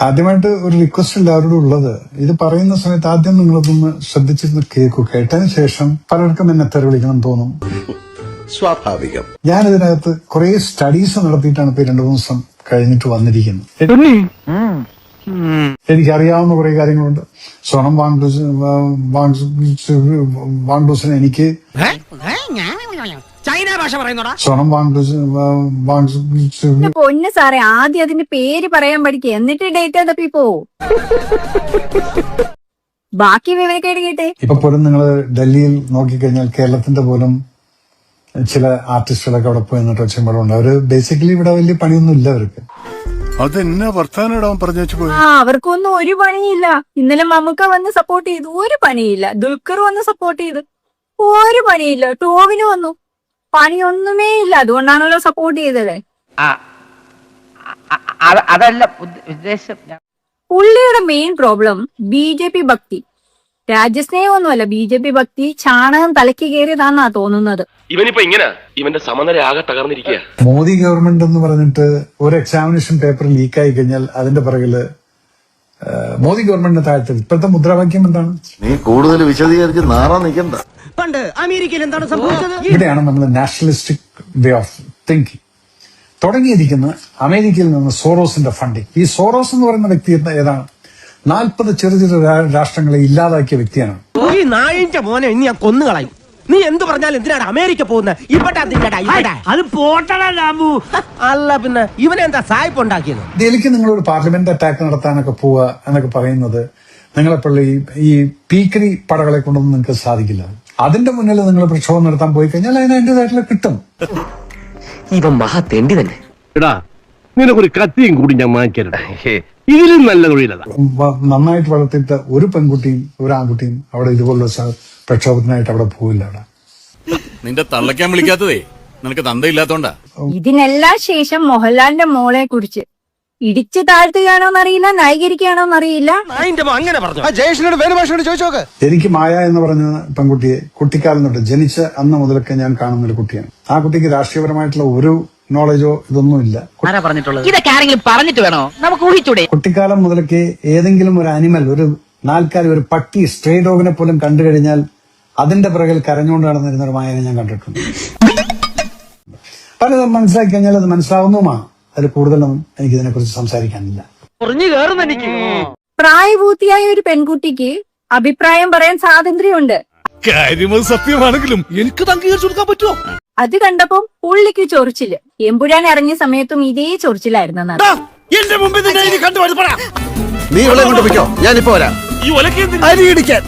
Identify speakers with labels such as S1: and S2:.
S1: ആദ്യമായിട്ട് ഒരു റിക്വസ്റ്റ് എല്ലാവരോടും ഉള്ളത്, ഇത് പറയുന്ന സമയത്ത് ആദ്യം നിങ്ങളതൊന്ന് ശ്രദ്ധിച്ചിരുന്ന് കേൾക്കൂ. കേട്ടതിന് ശേഷം പലർക്കും എന്നെ തെറി വിളിക്കണം തോന്നും.
S2: സ്വാഭാവികം.
S1: ഞാനിതിനകത്ത് കുറെ സ്റ്റഡീസ് നടത്തിയിട്ടാണ് ഇപ്പൊ 2-3 ദിവസം കഴിഞ്ഞിട്ട് വന്നിരിക്കുന്നത്. എനിക്കറിയാവുന്ന കുറെ കാര്യങ്ങളുണ്ട്. സോണം വാങ്ഡൂസിന് എനിക്ക് സോണം
S3: പൊന്ന് സാറേ, ആദ്യം അതിന്റെ പേര് പറയാൻ പഠിക്കുക, എന്നിട്ട് ഡേറ്റ് തപ്പി പോവൂ. ബാക്കി വിവരക്കേട് കേട്ടെ.
S1: ഇപ്പൊ പോലും നിങ്ങൾ ഡൽഹിയിൽ നോക്കിക്കഴിഞ്ഞാൽ കേരളത്തിന്റെ പോലും ചില ആർട്ടിസ്റ്റുകളൊക്കെ അവിടെ പോയി നിന്നിട്ട് ഒച്ചമ്പളുണ്ട്. അവര് ബേസിക്കലി ഇവിടെ വലിയ പണിയൊന്നും ഇല്ല അവർക്ക്.
S4: അതെന്നാ വർത്താനം പറഞ്ഞു
S3: അവർക്കൊന്നും ഒരു പണിയില്ല. ഇന്നലെ മമ്മൂക്ക വന്ന് സപ്പോർട്ട് ചെയ്തു, ഒരു പണിയില്ല. ദുൽഖർ വന്ന് സപ്പോർട്ട് ചെയ്തു, ഒരു പണിയില്ല. ടോവിന് വന്നു, പണിയൊന്നുമേ ഇല്ല. അതുകൊണ്ടാണല്ലോ സപ്പോർട്ട് ചെയ്തത്.
S5: അതല്ല ഉദ്ദേശം.
S3: പുള്ളിയുടെ മെയിൻ പ്രോബ്ലം BJP ഭക്തി. രാജ്യസ്നേഹമൊന്നുമല്ല, BJP ഭക്തി. ചാണകം തലയ്ക്ക് കയറിയതാന്നാ തോന്നുന്നത്.
S6: ഇവനിപ്പോ ഇങ്ങനെ ഇവന്റെ സമനില ആകെ തകർന്നിരിക്കുക.
S1: മോദി ഗവൺമെന്റ് എന്ന് പറഞ്ഞിട്ട് ഒരു എക്സാമിനേഷൻ പേപ്പർ ലീക്കായി കഴിഞ്ഞാൽ അതിന്റെ പിറകില് മോദി ഗവൺമെന്റിനെ താഴ്ത്തൽ. ഇപ്പോഴത്തെ മുദ്രാവാക്യം എന്താണ്?
S2: നീ കൂടുതൽ വിശദീകരിച്ച് നാറാൻ നിൽക്കണ്ട.
S5: പണ്ട് അമേരിക്കയിൽ എന്താണ് സംഭവിച്ചത്?
S1: ഇവിടെയാണ് നമ്മൾ നാഷണലിസ്റ്റിക് വേ ഓഫ് തിങ്കിങ് തുടങ്ങിയിരിക്കുന്നത്. അമേരിക്കയിൽ നിന്ന് സോറോസിന്റെ ഫണ്ടിങ്. ഈ സോറോസ് എന്ന് പറയുന്ന വ്യക്തി ഏതാണ്? 40 ചെറിയ ചെറിയ രാഷ്ട്രങ്ങളെ ഇല്ലാതാക്കിയ വ്യക്തിയാണ്.
S5: ഈ നായിന്റെ മോനെ ഇനി ഞാൻ കൊന്നുകളയും. നീ എന്ത് പറഞ്ഞാലും എന്തിനാണ് അമേരിക്ക പോകുന്നത്? അത് പോട്ടടാ ലാബു. അല്ല പിന്നെ ഇവനെന്താ സായിപ്പ് ഉണ്ടാക്കിയത്?
S1: ഡൽഹിക്ക് നിങ്ങളൊരു പാർലമെന്റ് അറ്റാക്ക് നടത്താനൊക്കെ പോവുക എന്നൊക്കെ പറയുന്നത് നിങ്ങളെപ്പോഴുള്ള ഈ പീക്കരി പടകളെ കൊണ്ടൊന്നും നിങ്ങൾക്ക് സാധിക്കില്ല. അതിന്റെ മുന്നിൽ നിങ്ങൾ പ്രക്ഷോഭം നടത്താൻ പോയി കഴിഞ്ഞാൽ അതിന് അതിൻ്റെതായിട്ടുള്ള കിട്ടും.
S7: ഇവൻ മഹാ തെണ്ടി തന്നെ.
S6: നിനക്കൊരു കത്തിയും കൂടി ഞാൻ വാങ്ങിക്കരുത്. ഇതിലും നല്ല തൊഴിലതാ.
S1: നന്നായിട്ട് വളർത്തിയിട്ട് ഒരു പെൺകുട്ടിയും ഒരു ആൺകുട്ടിയും അവിടെ ഇതുപോലുള്ള പ്രക്ഷോഭത്തിനായിട്ട് അവിടെ പോവില്ല. അവിടെ
S4: നിന്റെ തള്ളക്കാൻ വിളിക്കാത്തതേ നിനക്ക് തന്തയില്ലാത്തോണ്ടാ.
S3: ഇതിനെല്ലാം ശേഷം മോഹൻലാലിന്റെ മോളെ കുറിച്ച് ഇടിച്ചു താഴ്ത്തുകയാണോന്നറിയില്ല, ന്യായീകരിക്കുകയാണോന്നറിയില്ല.
S5: അങ്ങനെ പറഞ്ഞു.
S1: എനിക്ക് മായ എന്ന് പറഞ്ഞ പെൺകുട്ടിയെ കുട്ടിക്കാലം തൊട്ട് ജനിച്ച അന്ന് മുതലൊക്കെ ഞാൻ കാണുന്ന ഒരു കുട്ടിയാണ്. ആ കുട്ടിക്ക് രാഷ്ട്രീയപരമായിട്ടുള്ള ഒരു നോളജോ ഇതൊന്നുമില്ല.
S7: ഇതൊക്കെ ആരെങ്കിലും പറഞ്ഞിട്ട് വേണോ നമുക്ക് ഊഹിച്ചൂടെ?
S1: കുട്ടിക്കാലം മുതലൊക്കെ ഏതെങ്കിലും ഒരു അനിമൽ, ഒരു നാൽക്കാലി, ഒരു പട്ടി, സ്ട്രേ ഡോഗിനെ പോലും കണ്ടു കഴിഞ്ഞാൽ അതിന്റെ പിറകിൽ കരഞ്ഞുകൊണ്ട് നടന്നിരുന്ന ഒരു മായനെ ഞാൻ കണ്ടിട്ടുണ്ട്. പലതും മനസ്സിലാക്കി കഴിഞ്ഞാൽ അത് മനസ്സിലാവുന്നതുമാണ്. അതിൽ കൂടുതലൊന്നും എനിക്ക് ഇതിനെക്കുറിച്ച് സംസാരിക്കാനില്ല.
S3: പ്രായപൂർത്തിയായ ഒരു പെൺകുട്ടിക്ക് അഭിപ്രായം പറയാൻ സ്വാതന്ത്ര്യമുണ്ട്.
S4: കാര്യമത് സത്യമാണെങ്കിലും എനിക്ക് അംഗീകരിച്ചു കൊടുക്കാൻ പറ്റുമോ?
S3: അത് കണ്ടപ്പോ പുള്ളിക്ക് ചൊറിച്ചില്. എമ്പുരാൻ ഇറങ്ങിയ സമയത്തും ഇതേ ചൊറിച്ചിലായിരുന്നു.
S4: എന്റെ മുമ്പിൽ
S2: നീ ഇവിടെ കൊണ്ടുപോയിക്കോ, ഞാനിപ്പോ വരാം.
S4: ഈ ഒലക്കി
S2: അരി ഇടിക്കാൻ